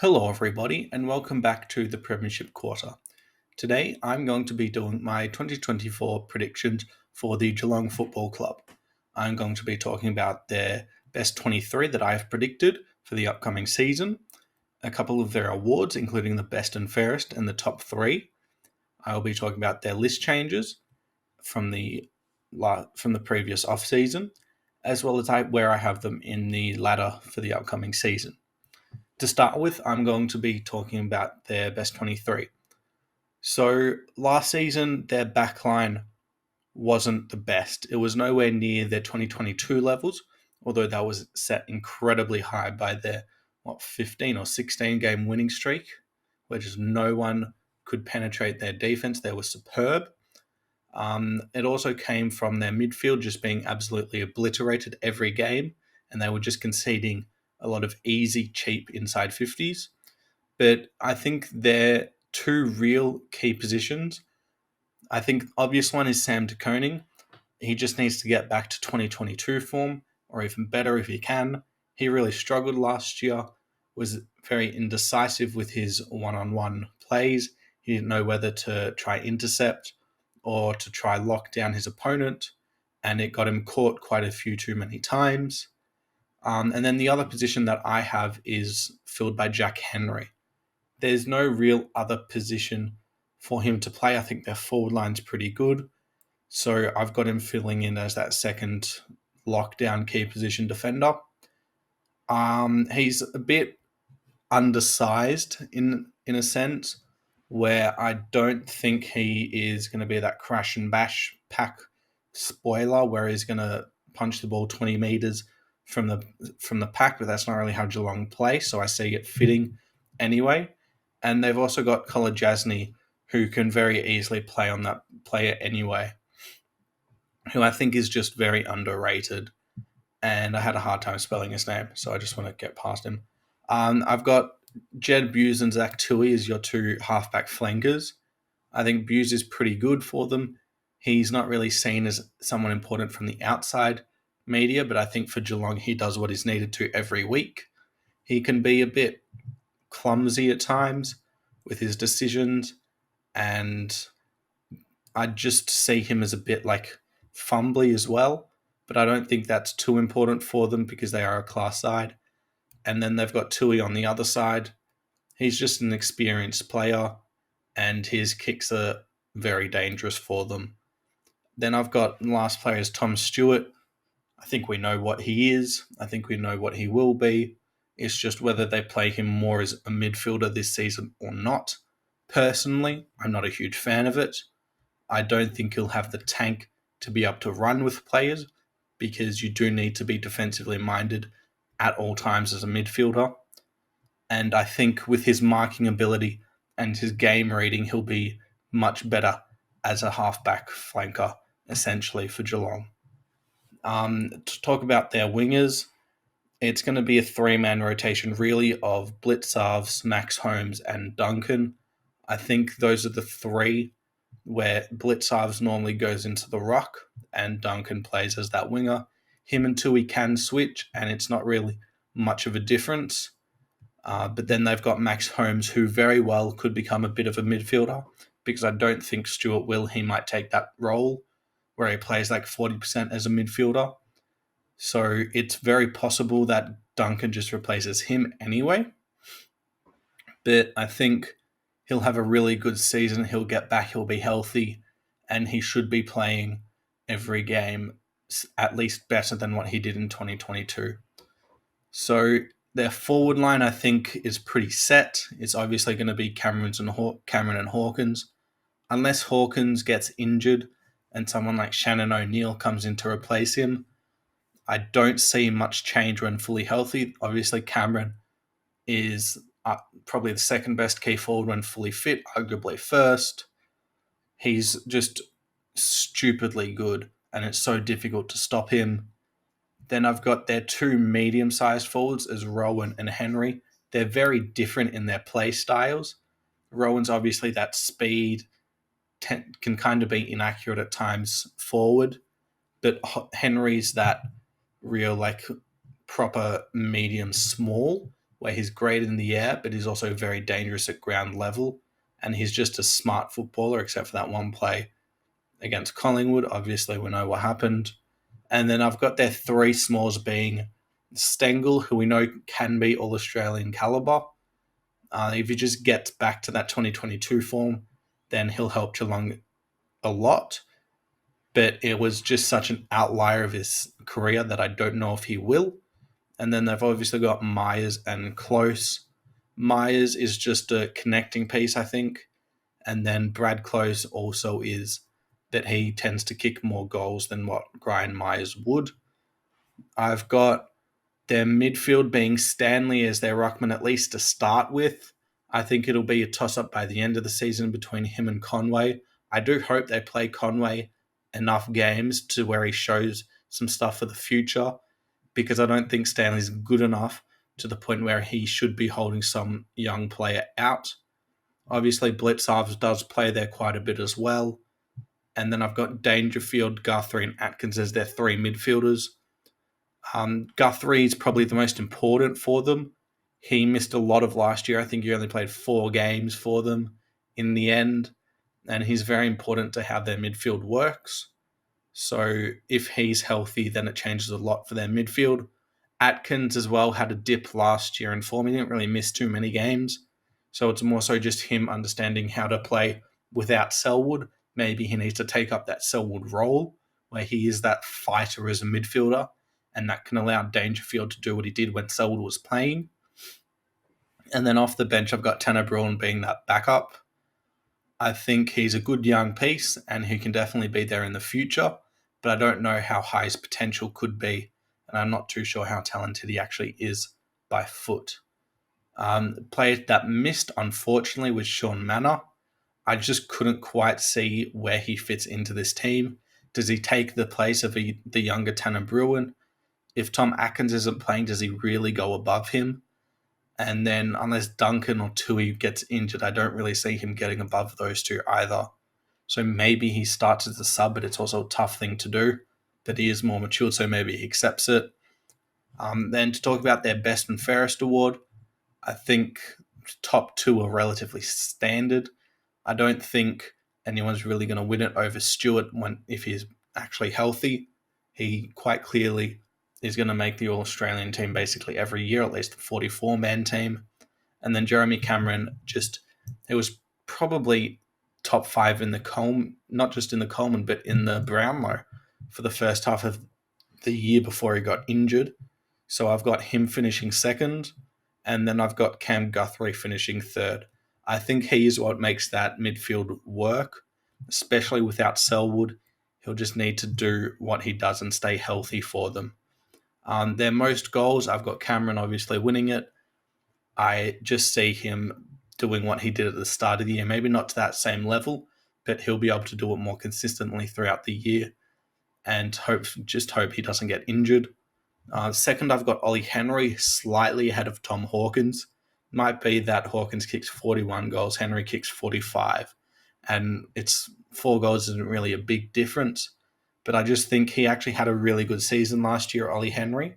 Hello, everybody, and welcome back to the Premiership Quarter. Today, I'm going to be doing my 2024 predictions for the Geelong Football Club. I'm going to be talking about their best 23 that I have predicted for the upcoming season, a couple of their awards, including the best and fairest and the top three. I will be talking about their list changes from the previous off season, as well as where I have them in the ladder for the upcoming season. To start with, I'm going to be talking about their best 23. So last season, their backline wasn't the best. It was nowhere near their 2022 levels, although that was set incredibly high by their 15 or 16 game winning streak, where just no one could penetrate their defense. They were superb. It also came from their midfield just being absolutely obliterated every game, and they were just conceding a lot of easy, cheap inside 50s. But I think their two real key positions, I think the obvious one is Sam de Koning. He just needs to get back to 2022 form, or even better if he can. He really struggled last year, was very indecisive with his one-on-one plays. He didn't know whether to try intercept or to try lock down his opponent, and it got him caught quite a few too many times. And then the other position that I have is filled by Jack Henry. There's no real other position for him to play. I think their forward line's pretty good. So I've got him filling in as that second lockdown key position defender. He's a bit undersized in a sense, where I don't think he is going to be that crash and bash pack spoiler where he's going to punch the ball 20 meters from the pack, but that's not really how Geelong play, so I see it fitting anyway. And they've also got Colin Jasny, who can very easily play on that player anyway, who I think is just very underrated. And I had a hard time spelling his name, so I just want to get past him. I've got Jed Buse and Zach Tui as your two halfback flankers. I think Buse is pretty good for them. He's not really seen as someone important from the outside media, but I think for Geelong, he does what is needed to every week. He can be a bit clumsy at times with his decisions, and I just see him as a bit like fumbly as well, but I don't think that's too important for them because they are a class side. And then they've got Tui on the other side. He's just an experienced player, and his kicks are very dangerous for them. Then I've got last player is Tom Stewart. I think we know what he is. I think we know what he will be. It's just whether they play him more as a midfielder this season or not. Personally, I'm not a huge fan of it. I don't think he'll have the tank to be able to run with players because you do need to be defensively minded at all times as a midfielder. And I think with his marking ability and his game reading, he'll be much better as a halfback flanker, essentially, for Geelong. To talk about their wingers, it's going to be a three-man rotation, really, of Blitzarves, Max Holmes, and Duncan. I think those are the three where Blitzarves normally goes into the ruck and Duncan plays as that winger. Him and Tui can switch, and it's not really much of a difference. But then they've got Max Holmes, who very well could become a bit of a midfielder because I don't think Stewart will. He might take that role where he plays like 40% as a midfielder. So it's very possible that Duncan just replaces him anyway. But I think he'll have a really good season. He'll get back, he'll be healthy, and he should be playing every game at least better than what he did in 2022. So their forward line, I think, is pretty set. It's obviously going to be Cameron and Hawkins. Unless Hawkins gets injured and someone like Shannon O'Neill comes in to replace him, I don't see much change when fully healthy. Obviously, Cameron is probably the second best key forward when fully fit, arguably first. He's just stupidly good, and it's so difficult to stop him. Then I've got their two medium-sized forwards as Rowan and Henry. They're very different in their play styles. Rowan's obviously that speed, can kind of be inaccurate at times forward, but Henry's that real like proper medium small where he's great in the air, but he's also very dangerous at ground level. And he's just a smart footballer, except for that one play against Collingwood. Obviously, we know what happened. And then I've got their three smalls being Stengel, who we know can be all Australian calibre. If he just gets back to that 2022 form, then he'll help Geelong a lot. But it was just such an outlier of his career that I don't know if he will. And then they've obviously got Myers and Close. Myers is just a connecting piece, I think. And then Brad Close also is that he tends to kick more goals than what Brian Myers would. I've got their midfield being Stanley as their ruckman, at least to start with. I think it'll be a toss-up by the end of the season between him and Conway. I do hope they play Conway enough games to where he shows some stuff for the future, because I don't think Stanley's good enough to the point where he should be holding some young player out. Obviously, Blitzarves does play there quite a bit as well. And then I've got Dangerfield, Guthrie, and Atkins as their three midfielders. Guthrie is probably the most important for them. He missed a lot of last year. I think he only played 4 games for them in the end. And he's very important to how their midfield works. So if he's healthy, then it changes a lot for their midfield. Atkins as well had a dip last year in form. He didn't really miss too many games. So it's more so just him understanding how to play without Selwood. Maybe he needs to take up that Selwood role where he is that fighter as a midfielder, and that can allow Dangerfield to do what he did when Selwood was playing. And then off the bench, I've got Tanner Bruin being that backup. I think he's a good young piece and he can definitely be there in the future, but I don't know how high his potential could be, and I'm not too sure how talented he actually is by foot. Player that missed, unfortunately, was Sean Manor. I just couldn't quite see where he fits into this team. Does he take the place of the younger Tanner Bruin? If Tom Atkins isn't playing, does he really go above him? And then unless Duncan or Tui gets injured, I don't really see him getting above those two either. So maybe he starts as a sub, but it's also a tough thing to do. But he is more mature, so maybe he accepts it. Then to talk about their best and fairest award, I think top 2 are relatively standard. I don't think anyone's really going to win it over Stewart if he's actually healthy. He quite clearly is going to make the All-Australian team basically every year, at least a 44-man team. And then Jeremy Cameron, it was probably top 5 in the Coleman, not just in the Coleman, but in the Brownlow for the first half of the year before he got injured. So I've got him finishing second, and then I've got Cam Guthrie finishing third. I think he is what makes that midfield work, especially without Selwood. He'll just need to do what he does and stay healthy for them. Their most goals, I've got Cameron obviously winning it. I just see him doing what he did at the start of the year, maybe not to that same level, but he'll be able to do it more consistently throughout the year, and hope he doesn't get injured. Second, I've got Ollie Henry slightly ahead of Tom Hawkins. Might be that Hawkins kicks 41 goals, Henry kicks 45. And it's 4 goals isn't really a big difference. But I just think he actually had a really good season last year, Ollie Henry.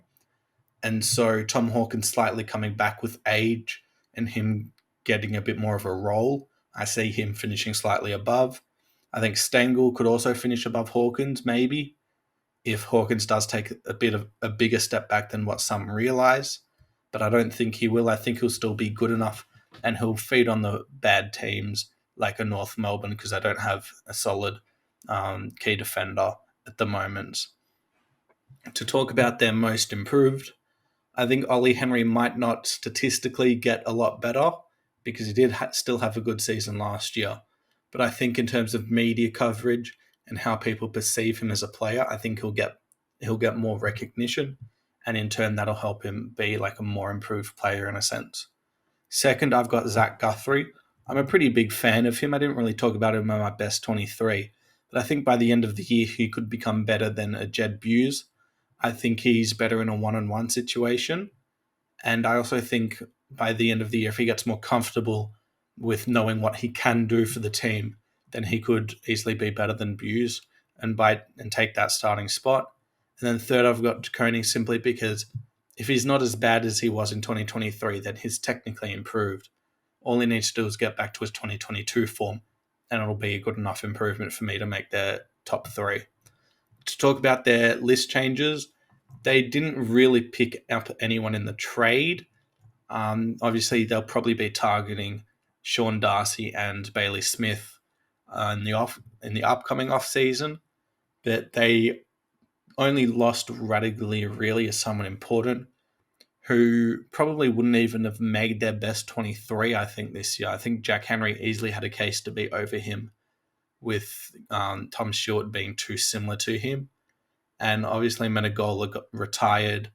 And so Tom Hawkins slightly coming back with age and him getting a bit more of a role. I see him finishing slightly above. I think Stengel could also finish above Hawkins, maybe, if Hawkins does take a bit of a bigger step back than what some realise. But I don't think he will. I think he'll still be good enough, and he'll feed on the bad teams like a North Melbourne, because they don't have a solid key defender at the moment. To talk about their most improved, I think Ollie Henry might not statistically get a lot better because he did still have a good season last year. But I think in terms of media coverage and how people perceive him as a player, I think he'll get more recognition, and in turn that'll help him be like a more improved player in a sense. Second, I've got Zach Guthrie. I'm a pretty big fan of him. I didn't really talk about him in my best 23, but I think by the end of the year he could become better than a Jed Buse. I think he's better in a one-on-one situation. And I also think by the end of the year, if he gets more comfortable with knowing what he can do for the team, then he could easily be better than Buse and take that starting spot. And then third, I've got Coney simply because if he's not as bad as he was in 2023, then he's technically improved. All he needs to do is get back to his 2022 form, and it'll be a good enough improvement for me to make their top three. To talk about their list changes, they didn't really pick up anyone in the trade. Obviously, they'll probably be targeting Sean Darcy and Bailey Smith in the upcoming off season, but they only lost radically really as someone important who probably wouldn't even have made their best 23, I think, this year. I think Jack Henry easily had a case to be over him, with Tom Stewart being too similar to him. And obviously, Menegola got retired,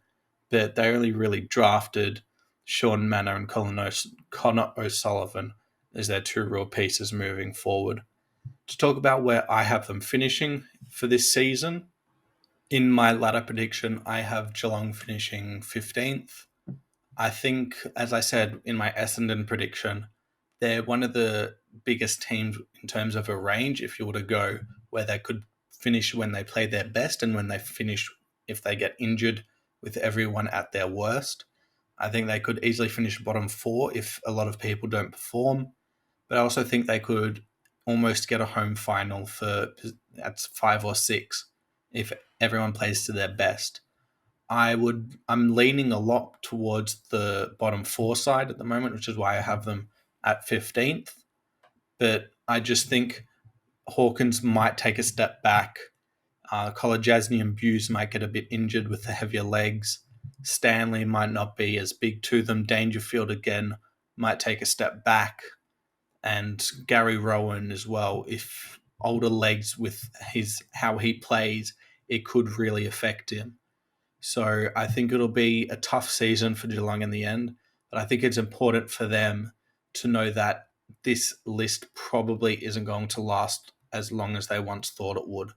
but they only really drafted Sean Manor and Connor O'Sullivan as their two real pieces moving forward. To talk about where I have them finishing for this season, in my ladder prediction, I have Geelong finishing 15th. I think, as I said in my Essendon prediction, they're one of the biggest teams in terms of a range. If you were to go where they could finish when they play their best and when they finish if they get injured with everyone at their worst, I think they could easily finish bottom four if a lot of people don't perform. But I also think they could almost get a home final for that's 5 or 6 if everyone plays to their best. I'm leaning a lot towards the bottom four side at the moment, which is why I have them at 15th. But I just think Hawkins might take a step back. Kolodjasny and Buse might get a bit injured with the heavier legs. Stanley might not be as big to them. Dangerfield again might take a step back. And Gary Rowan as well. If older legs with how he plays, it could really affect him. So I think it'll be a tough season for Geelong in the end, but I think it's important for them to know that this list probably isn't going to last as long as they once thought it would.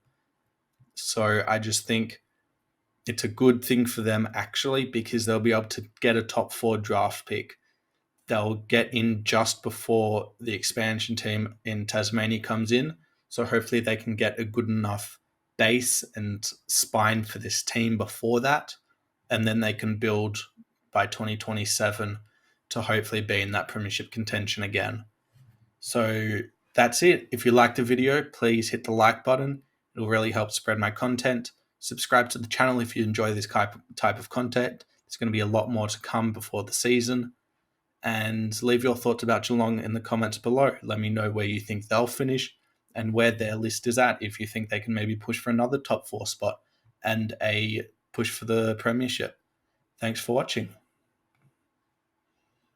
So I just think it's a good thing for them actually, because they'll be able to get a top 4 draft pick. They'll get in just before the expansion team in Tasmania comes in. So hopefully they can get a good enough base and spine for this team before that. And then they can build by 2027 to hopefully be in that premiership contention again. So that's it. If you liked the video, please hit the like button. It'll really help spread my content. Subscribe to the channel if you enjoy this type of content. There's going to be a lot more to come before the season. And leave your thoughts about Geelong in the comments below. Let me know where you think they'll finish and where their list is at, if you think they can maybe push for another top 4 spot and a push for the premiership. Thanks for watching.